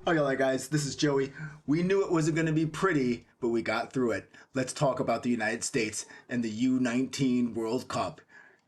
Okay, guys, this is Joey. We knew it wasn't going to be pretty, but we got through it. Let's talk about the United States and the U19 World Cup.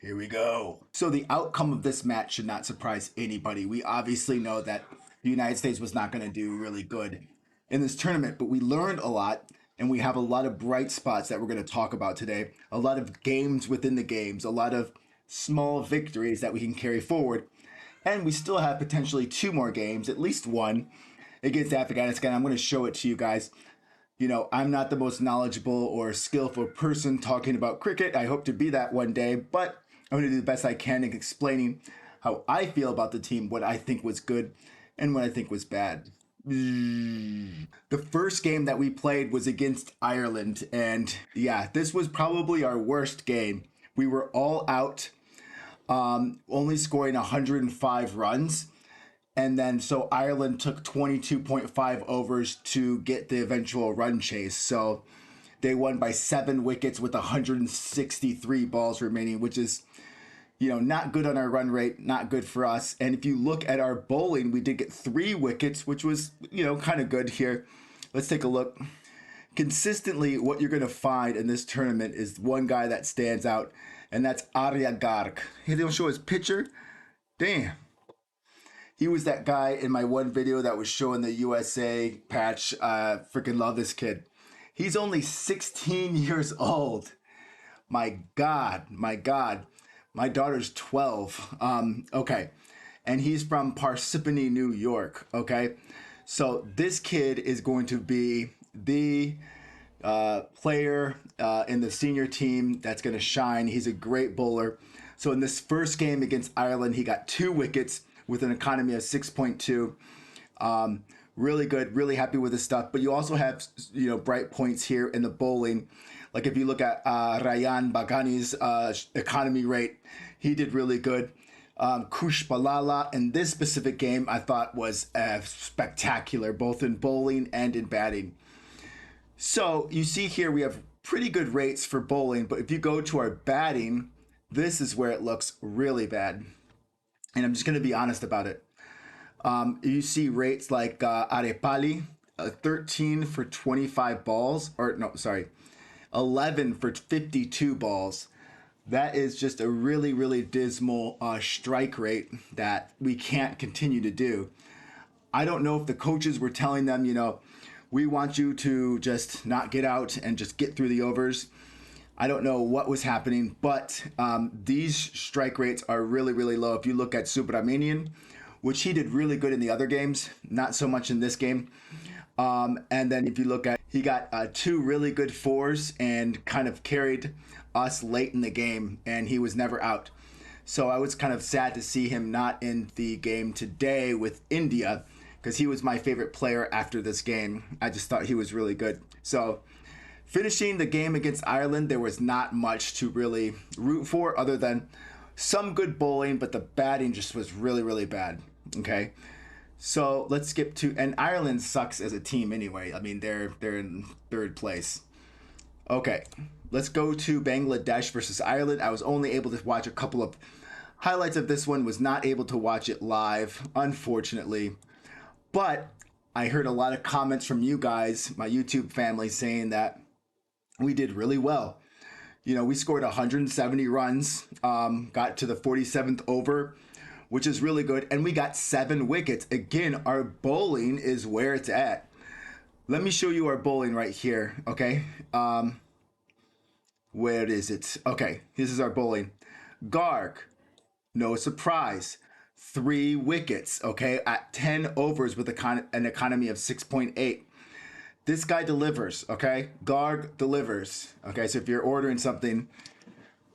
Here we go. So, the outcome of this match should not surprise anybody. We obviously know that the United States was not going to do really good in this tournament, but we learned a lot and we have a lot of bright spots that we're going to talk about today. A lot of games within the games, a lot of small victories that we can carry forward. And we still have potentially two more games, at least one against Afghanistan. I'm going to show it to you guys. You know, I'm not the most knowledgeable or skillful person talking about cricket. I hope to be that one day, but I'm going to do the best I can in explaining how I feel about the team, what I think was good and what I think was bad. The first game that we played was against Ireland, and yeah, this was probably our worst game. We were all out, only scoring 105 runs. And then so Ireland took 22.5 overs to get the eventual run chase. So they won by 7 wickets with 163 balls remaining, which is, not good on our run rate, not good for us. And if you look at our bowling, we did get 3 wickets, which was, kind of good here. Let's take a look. Consistently, what you're going to find in this tournament is one guy that stands out, and that's Arya Garg. Hey, they don't show his picture? Damn. He was that guy in my one video that was showing the USA patch. Freaking love this kid. He's only 16 years old. My God, my God. My daughter's 12. Okay. And he's from Parsippany, New York. Okay. So this kid is going to be the player in the senior team that's going to shine. He's a great bowler. So in this first game against Ireland, he got 2 wickets with an economy of 6.2. Really good, really happy with his stuff. But you also have, bright points here in the bowling. Like if you look at Rayan Baghani's economy rate, he did really good. Kush Balala in this specific game I thought was spectacular, both in bowling and in batting. So you see here we have pretty good rates for bowling, but if you go to our batting, this is where it looks really bad. And I'm just going to be honest about it. You see rates like Arepali, 13 for 25 balls, or no, sorry, 11 for 52 balls. That is just a really, really dismal strike rate that we can't continue to do. I don't know if the coaches were telling them, we want you to just not get out and just get through the overs. I don't know what was happening, but these strike rates are really, really low. If you look at Subramanian, which he did really good in the other games, not so much in this game. And then if you look at, he got 2 really good 4s and kind of carried us late in the game, and he was never out. So I was kind of sad to see him not in the game today with India, because he was my favorite player after this game. I just thought he was really good. So finishing the game against Ireland, there was not much to really root for other than some good bowling, but the batting just was really, really bad. Okay. So let's skip to, and Ireland sucks as a team anyway. I mean, they're in 3rd place. Okay. Let's go to Bangladesh versus Ireland. I was only able to watch a couple of highlights of this one, was not able to watch it live, unfortunately. But I heard a lot of comments from you guys, my YouTube family, saying that we did really well. We scored 170 runs, got to the 47th over, which is really good. And we got 7 wickets. Again, our bowling is where it's at. Let me show you our bowling right here. Okay. Where is it? Okay. This is our bowling. Garg, no surprise. 3 wickets. Okay. At 10 overs with an economy of 6.8. This guy delivers, okay? Garg delivers, okay? So if you're ordering something,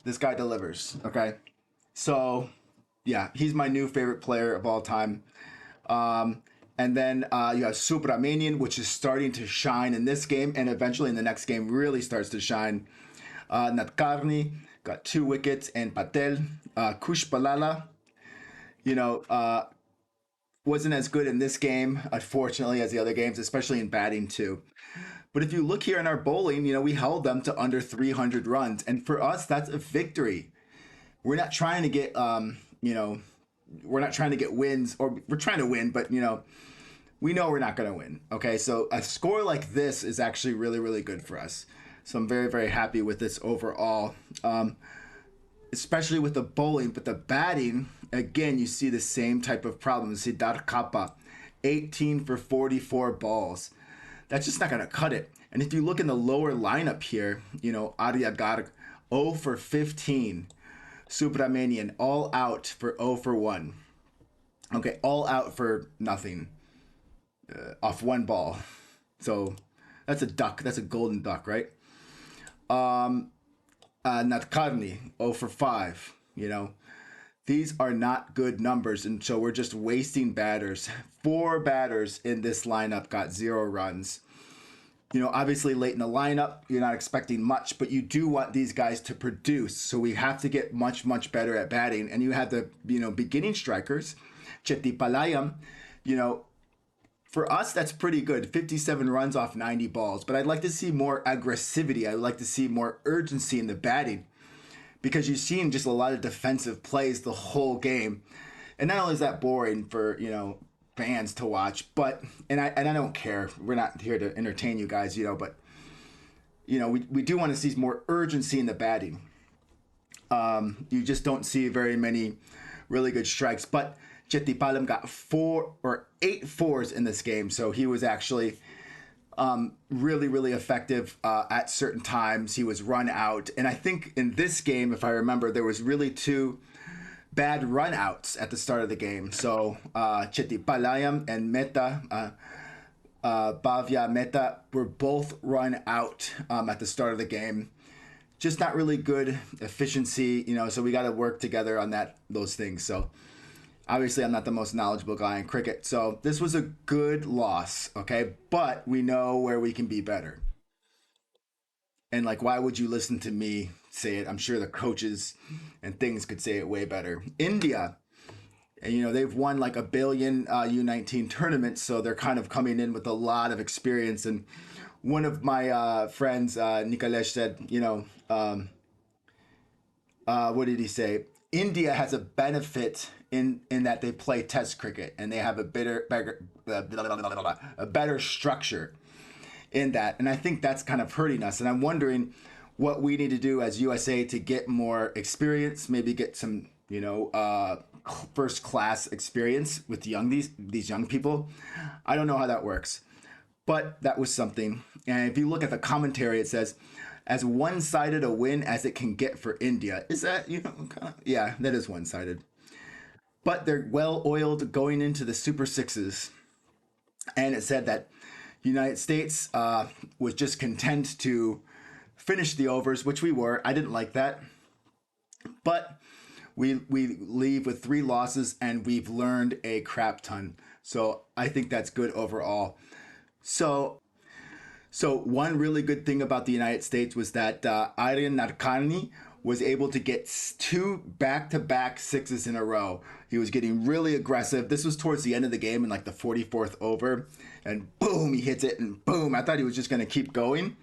this guy delivers, okay? So, yeah, he's my new favorite player of all time. And then you have Subramanian, which is starting to shine in this game, and eventually in the next game really starts to shine. Natkarni got 2 wickets, and Patel, Kush Balala, wasn't as good in this game, unfortunately, as the other games, especially in batting too. But if you look here in our bowling, we held them to under 300 runs. And for us, that's a victory. We're not trying to get, we're not trying to get wins, or we're trying to win, but, we know we're not going to win. Okay, so a score like this is actually really, really good for us. So I'm very, very happy with this overall, especially with the bowling. But the batting, again, you see the same type of problem. Siddharth Kappa, 18 for 44 balls. That's just not going to cut it. And if you look in the lower lineup here, you know, Aryagar, 0 for 15. Subramanian, all out for 0 for 1. Okay, all out for nothing off one ball. So that's a duck. That's a golden duck, right? Natkarni, 0 for 5. You know, these are not good numbers. And so we're just wasting batters. 4 batters in this lineup got 0 runs. You know, obviously late in the lineup, you're not expecting much, but you do want these guys to produce. So we have to get much, much better at batting. And you have the, you know, beginning strikers, Chetty Palayam, you know, for us, that's pretty good. 57 runs off 90 balls. But I'd like to see more aggressivity. I'd like to see more urgency in the batting because you've seen just a lot of defensive plays the whole game. And not only is that boring for, you know, fans to watch, but and I don't care. We're not here to entertain you guys, you know, but you know, we do want to see more urgency in the batting. You just don't see very many really good strikes. But Chetty Palam got 4 or 8 fours in this game, so he was actually really, really effective at certain times. He was run out, and I think in this game, if I remember, there was really 2 bad run outs at the start of the game. So Chetty Palayam and Meta, Bhavya Meta, were both run out at the start of the game. Just not really good efficiency, you know. So we got to work together on those things. So obviously, I'm not the most knowledgeable guy in cricket, so this was a good loss, okay? But we know where we can be better. And, like, why would you listen to me say it? I'm sure the coaches and things could say it way better. India, and, you know, they've won like a billion U19 tournaments, so they're kind of coming in with a lot of experience. And one of my friends, Nikalesh, said, you know, what did he say? India has a benefit in that they play Test cricket and they have a better structure in that, and I think that's kind of hurting us. And I'm wondering what we need to do as USA to get more experience, maybe get some, you know, first class experience with these young people. I don't know how that works, but that was something. And if you look at the commentary, it says, as one-sided a win as it can get for India. Is that, you know, kind of, yeah, that is one-sided. But they're well-oiled going into the Super Sixes. And it said that United States was just content to finish the overs, which we were. I didn't like that. But we leave with 3 losses, and we've learned a crap ton. So I think that's good overall. So one really good thing about the United States was that Aryan Nadkarni was able to get 2 back-to-back sixes in a row. He was getting really aggressive. This was towards the end of the game in like the 44th over. And boom, he hits it, and boom. I thought he was just going to keep going.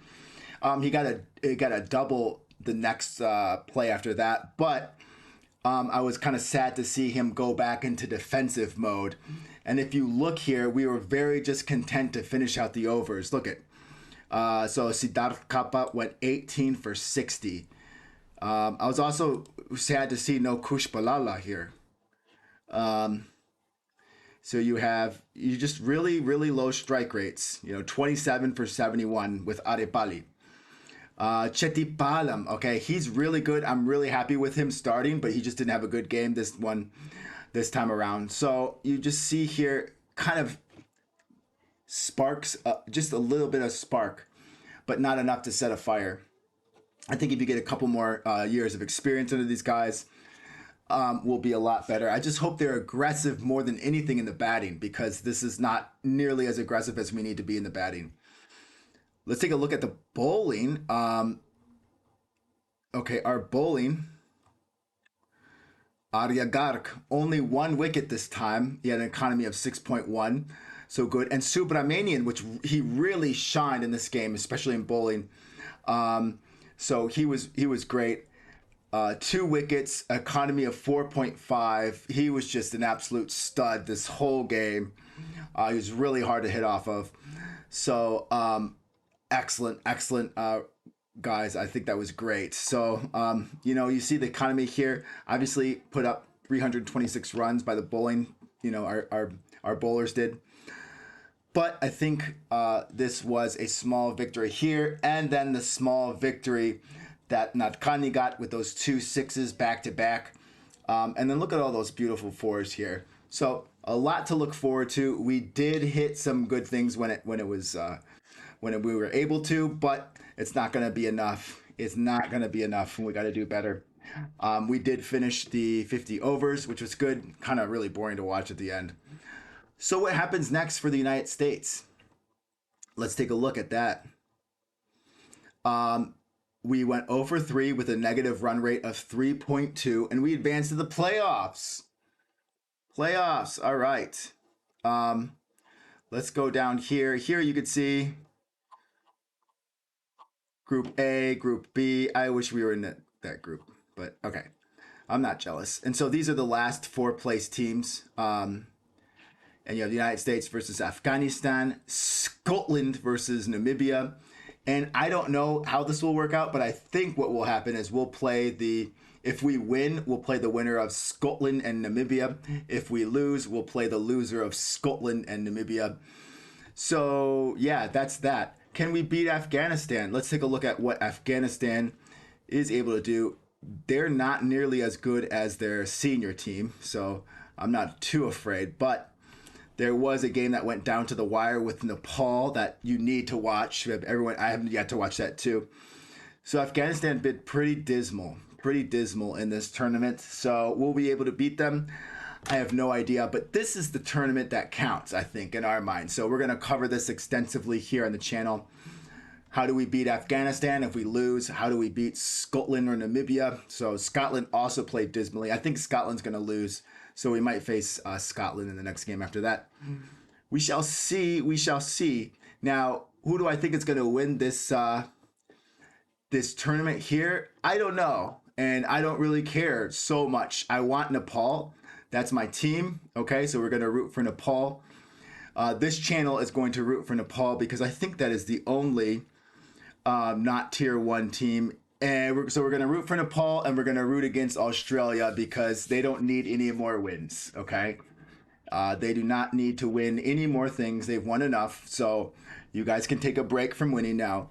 He got a double the next play after that. But I was kind of sad to see him go back into defensive mode. And if you look here, we were very just content to finish out the overs. Look at so Siddharth Kappa went 18 for 60. I was also sad to see no Kush Balala here. So you just really, really low strike rates. You know, 27 for 71 with Arepali. Chetty Palam, okay, he's really good. I'm really happy with him starting, but he just didn't have a good game this time around. So you just see here kind of sparks, just a little bit of spark, but not enough to set a fire. I think if you get a couple more years of experience under these guys, will be a lot better. I just hope they're aggressive more than anything in the batting, because this is not nearly as aggressive as we need to be in the batting. Let's take a look at the bowling. Okay, our bowling. Arya Garg, only 1 wicket this time. He had an economy of 6.1. So good. And Subramanian, which he really shined in this game, especially in bowling. So he was great. 2 wickets, economy of 4.5. He was just an absolute stud this whole game. He was really hard to hit off of. So excellent, guys. I think that was great. So you see the economy here. Obviously, put up 326 runs by the bowling. Our bowlers did. But I think this was a small victory here, and then the small victory that Natkani got with those 2 6s back to back. And then look at all those beautiful 4s here. So a lot to look forward to. We did hit some good things when we were able to, but it's not going to be enough. It's not going to be enough, and we got to do better. We did finish the 50 overs, which was good. Kind of really boring to watch at the end. So what happens next for the United States? Let's take a look at that. We went 0 for 3 with a negative run rate of 3.2, and we advanced to the playoffs. All right. Let's go down here. Here you can see Group A, Group B. I wish we were in that group, but okay. I'm not jealous. And so these are the last 4 place teams. And you have the United States versus Afghanistan, Scotland versus Namibia. And I don't know how this will work out, but I think what will happen is if we win, we'll play the winner of Scotland and Namibia. If we lose, we'll play the loser of Scotland and Namibia. So yeah, that's that. Can we beat Afghanistan? Let's take a look at what Afghanistan is able to do. They're not nearly as good as their senior team, so I'm not too afraid. But there was a game that went down to the wire with Nepal that you need to watch. I haven't yet to watch that too. So Afghanistan been pretty dismal in this tournament. So we'll be able to beat them. I have no idea, but this is the tournament that counts, I think, in our mind. So we're going to cover this extensively here on the channel. How do we beat Afghanistan? If we lose, how do we beat Scotland or Namibia? So Scotland also played dismally. I think Scotland's going to lose, so we might face Scotland in the next game after that. We shall see. Now, who do I think is going to win this tournament here? I don't know, and I don't really care so much. I want Nepal. That's my team. Okay, so we're going to root for Nepal. This channel is going to root for Nepal because I think that is the only not tier 1 team. And so we're going to root for Nepal, and we're going to root against Australia because they don't need any more wins. Okay, they do not need to win any more things. They've won enough. So you guys can take a break from winning now.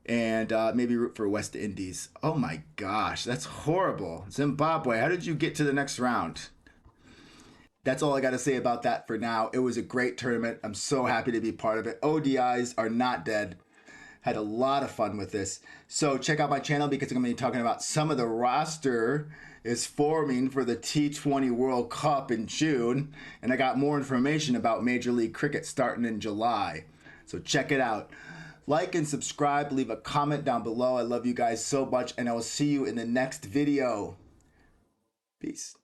And maybe root for West Indies. Oh my gosh, that's horrible. Zimbabwe, how did you get to the next round? That's all I got to say about that for now. It was a great tournament. I'm so happy to be part of it. ODIs are not dead. Had a lot of fun with this. So check out my channel because I'm going to be talking about some of the roster is forming for the T20 World Cup in June. And I got more information about Major League Cricket starting in July. So check it out. Like and subscribe. Leave a comment down below. I love you guys so much. And I will see you in the next video. Peace.